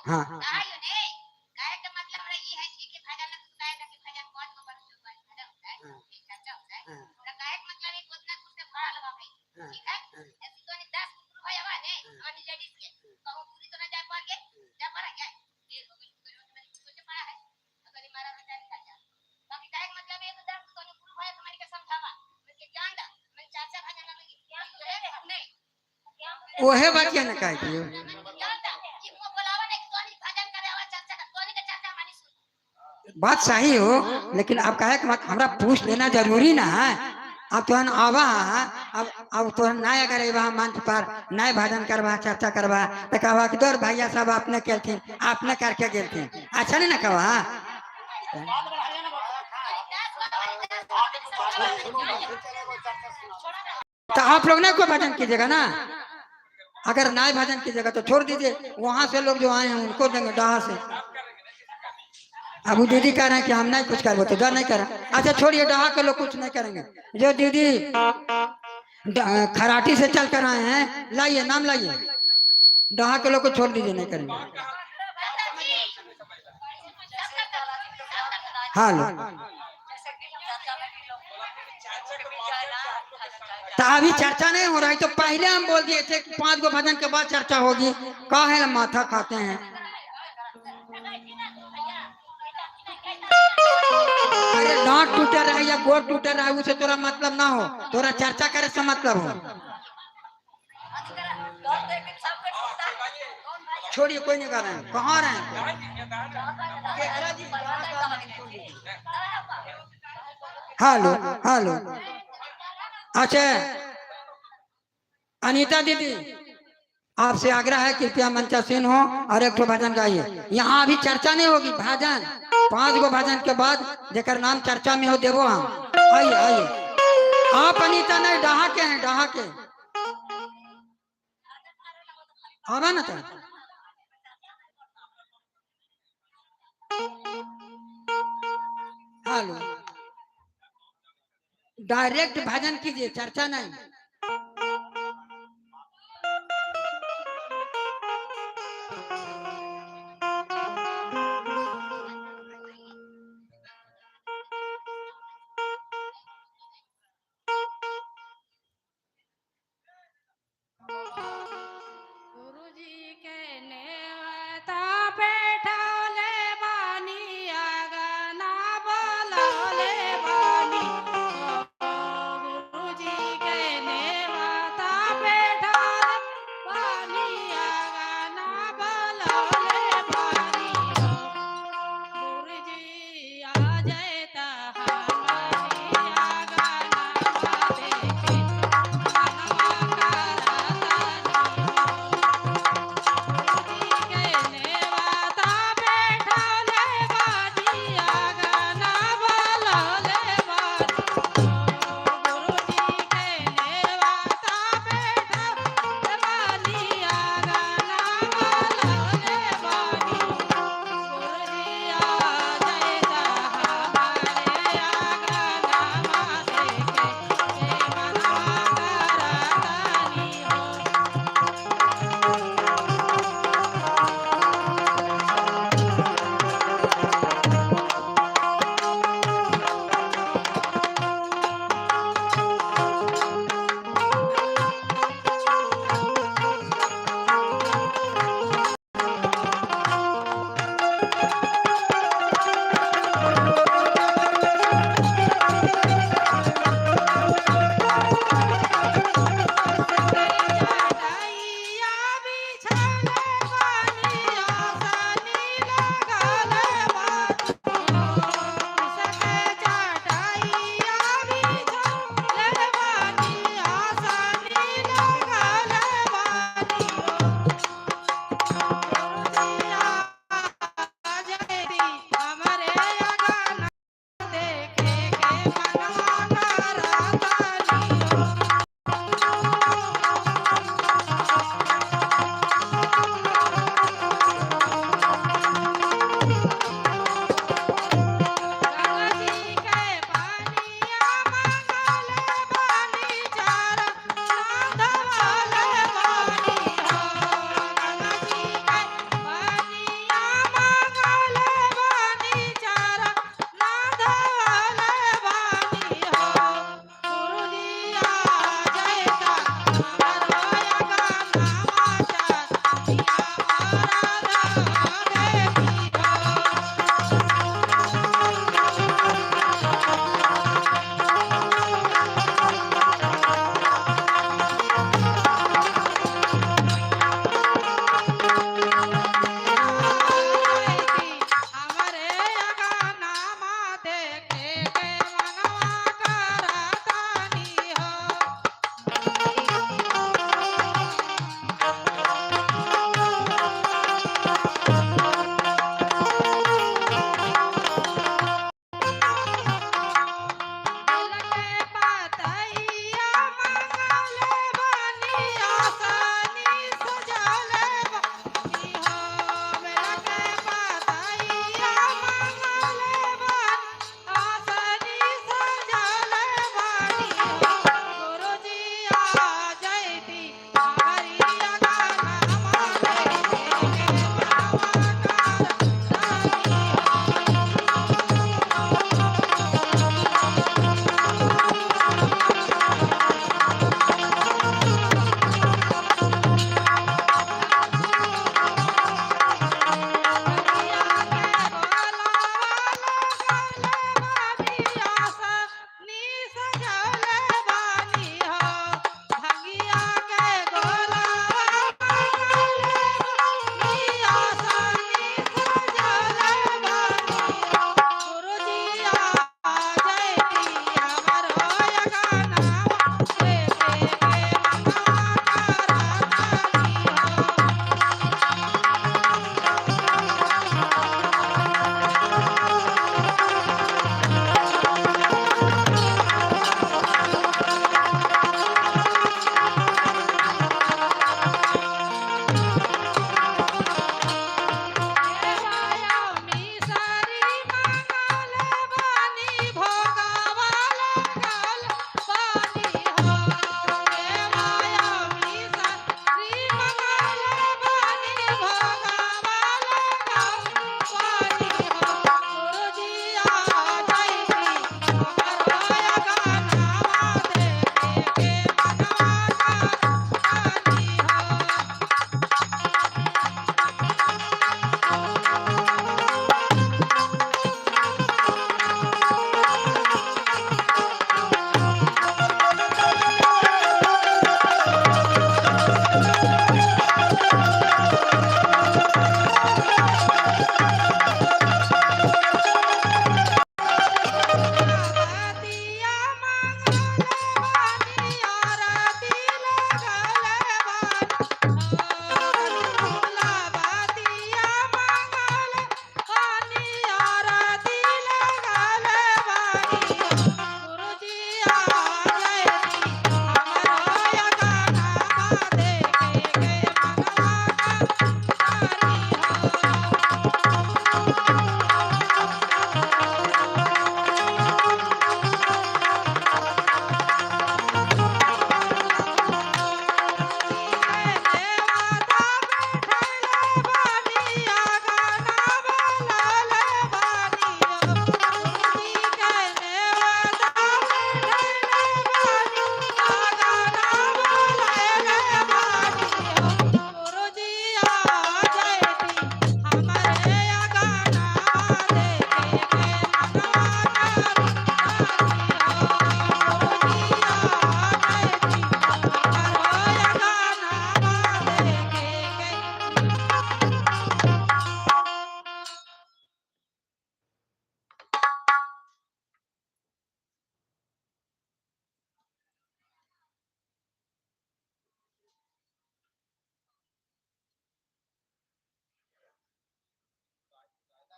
हाँ ओहे बात ना कह दियो बात सही हो लेकिन अब कहे कि हमरा पूछ लेना जरूरी ना है अब तो आवा अब तो नया करे मंच पर नए भजन करवा चर्चा करवा तो कहा कि दौर भैया सब आपने केलथिन आपने करके गेलथिन अच्छा नहीं ना कहा तो आप लोग ने कोई भजन कीजिएगा ना अगर नए भजन कीजिएगा तो छोड़ दीजिए वहां से लोग जो आए हैं उनको देंगे डहा से अब वो दीदी कह रहे हैं कि हम नहीं कुछ करेंगे तो डर नहीं करें अच्छा छोड़िए डहा के लोग कुछ नहीं करेंगे जो दीदी खराटी से चल कर आए हैं लाइए नाम लाइए डहा के लोग को छोड़ दीजिए नहीं करेंगे हाँ लो तो अभी चर्चा नहीं हो रहा है तो पहले हम बोल दिए थे कि 5 गो भजन के बाद चर्चा होगी काहे माथा खाते हैं अरे दांत टूटे रहे या गोड़ टूटे रहे उसे तोरा मतलब ना हो तोरा चर्चा करे से मतलब हो छोड़िए कोई नहीं कर रहे हैं कहाँ रहे हेलो हेलो अच्छा अनीता दीदी आपसे आग्रह है कृपया मंचासीन हो और एक भजन गाइए यहाँ अभी चर्चा नहीं होगी भजन 5 गो भजन के बाद जेकर नाम चर्चा में हो देवो हम आइए आइए आप अनीता नहीं डहा के हैं डहा के आवा ना तो हेलो डायरेक्ट भजन कीजिए चर्चा नहीं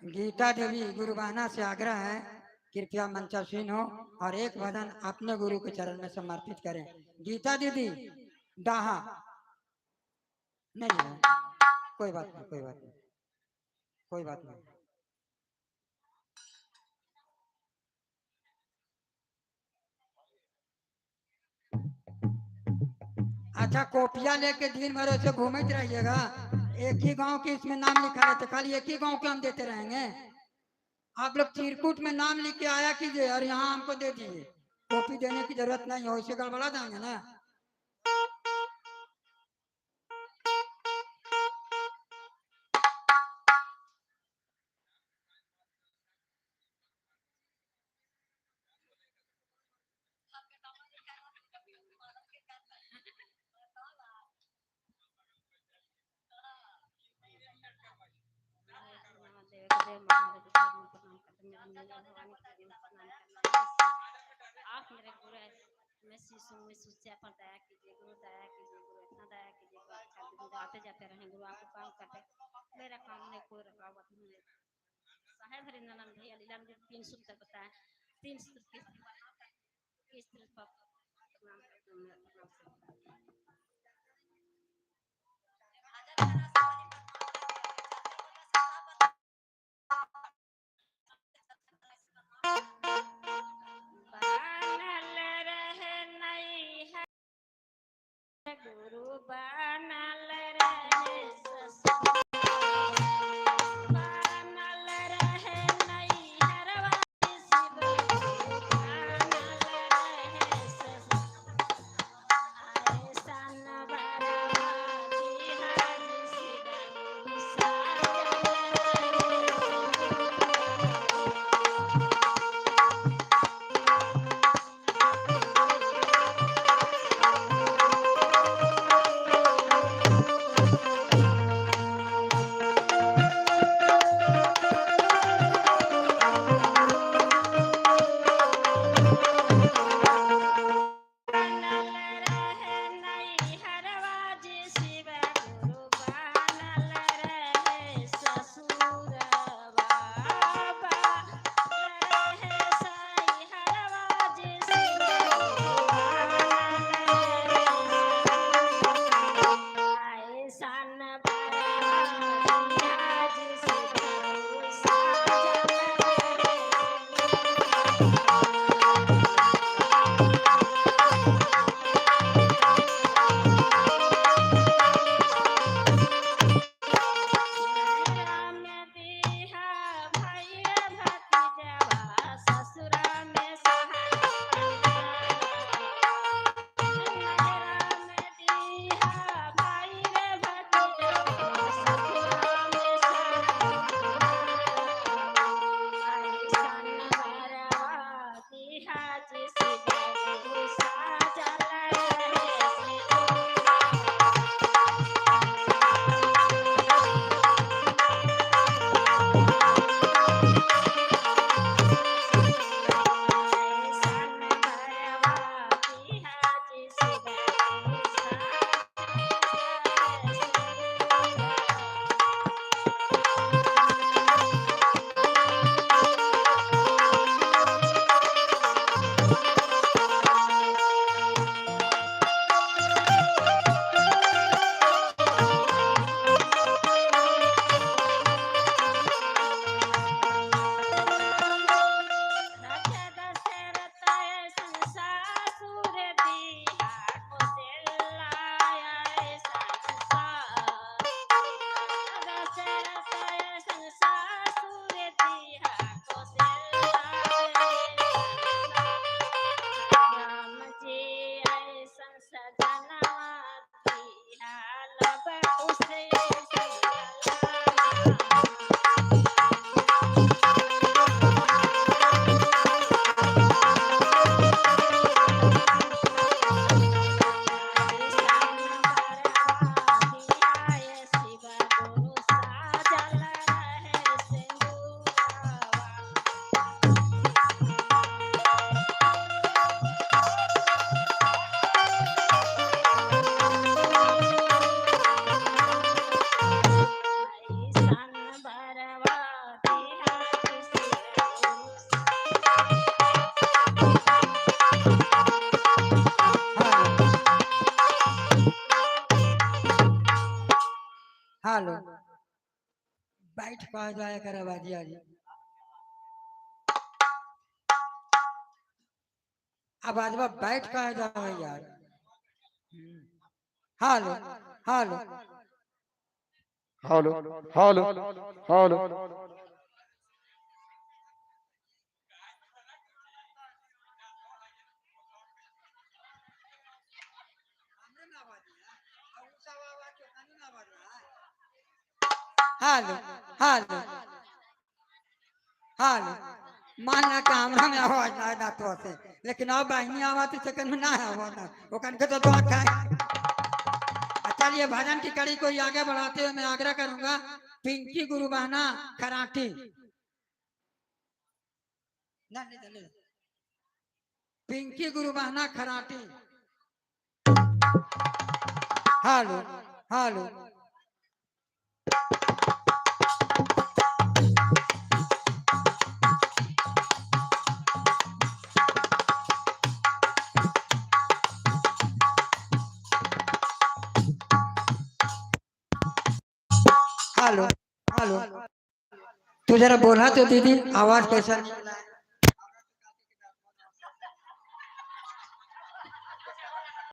गीता देवी गुरुबाना से आग्रह है, कृपया मंचासीन हो और एक भजन अपने गुरु के चरण में समर्पित करें। गीता दीदी डाहा नहीं है, कोई बात नहीं, कोई बात नहीं, कोई बात नहीं। अच्छा, कॉपिया लेके दिन भर ऐसे घूमते रहिएगा, एक ही गांव के इसमें नाम लिखा रहता, खाली एक ही गांव के हम देते रहेंगे। आप लोग चिरकुट में नाम लिख के आया कीजिए और यहाँ हमको दे दीजिए, कॉपी देने की जरूरत नहीं हो, इसे गड़बड़ा जाएंगे ना। आप मेरे गुरु हैं, मैं शिशु में सुच्चा पर दया कीजिए, गुरु दया कीजिए, गुरु इतना दया कीजिए, गुरु आते जाते रहें, गुरु आपको काम करते, मेरा काम में कोई रुकावट नहीं है। साहेब हरिंदर भैया लीला मुझे 3 सूत्र बताए, 3 सूत्र किस तरह पर प्रणाम करते हैं मेरे तरफ से। बनल रहे नहीं है गुरु, बनल रहे ससुर, बनल रहे नहीं हरवाई शिव, बनल रहे ससुर, आए सन बरवाती हरि शिव, विसाजन हेलो बैठ कह जाए करे बाजिया जी अब आजबा बैठ कह जाए यार hello hello hello hello hello hello hello hello मान ला कि हमरा में आवाज ना ना तो से लेकिन अब बहनी आवाज सेकंड में ना आवाज ना वो कन के तो खाए चलिए भजन की कड़ी को आगे बढ़ाते हुए मैं आग्रह करूंगा पिंकी गुरु बहना खराठी ना नहीं नहीं पिंकी गुरु बहना खराठी हेलो हेलो हेलो हेलो तू जरा बोला तो दीदी आवाज कैसा निकला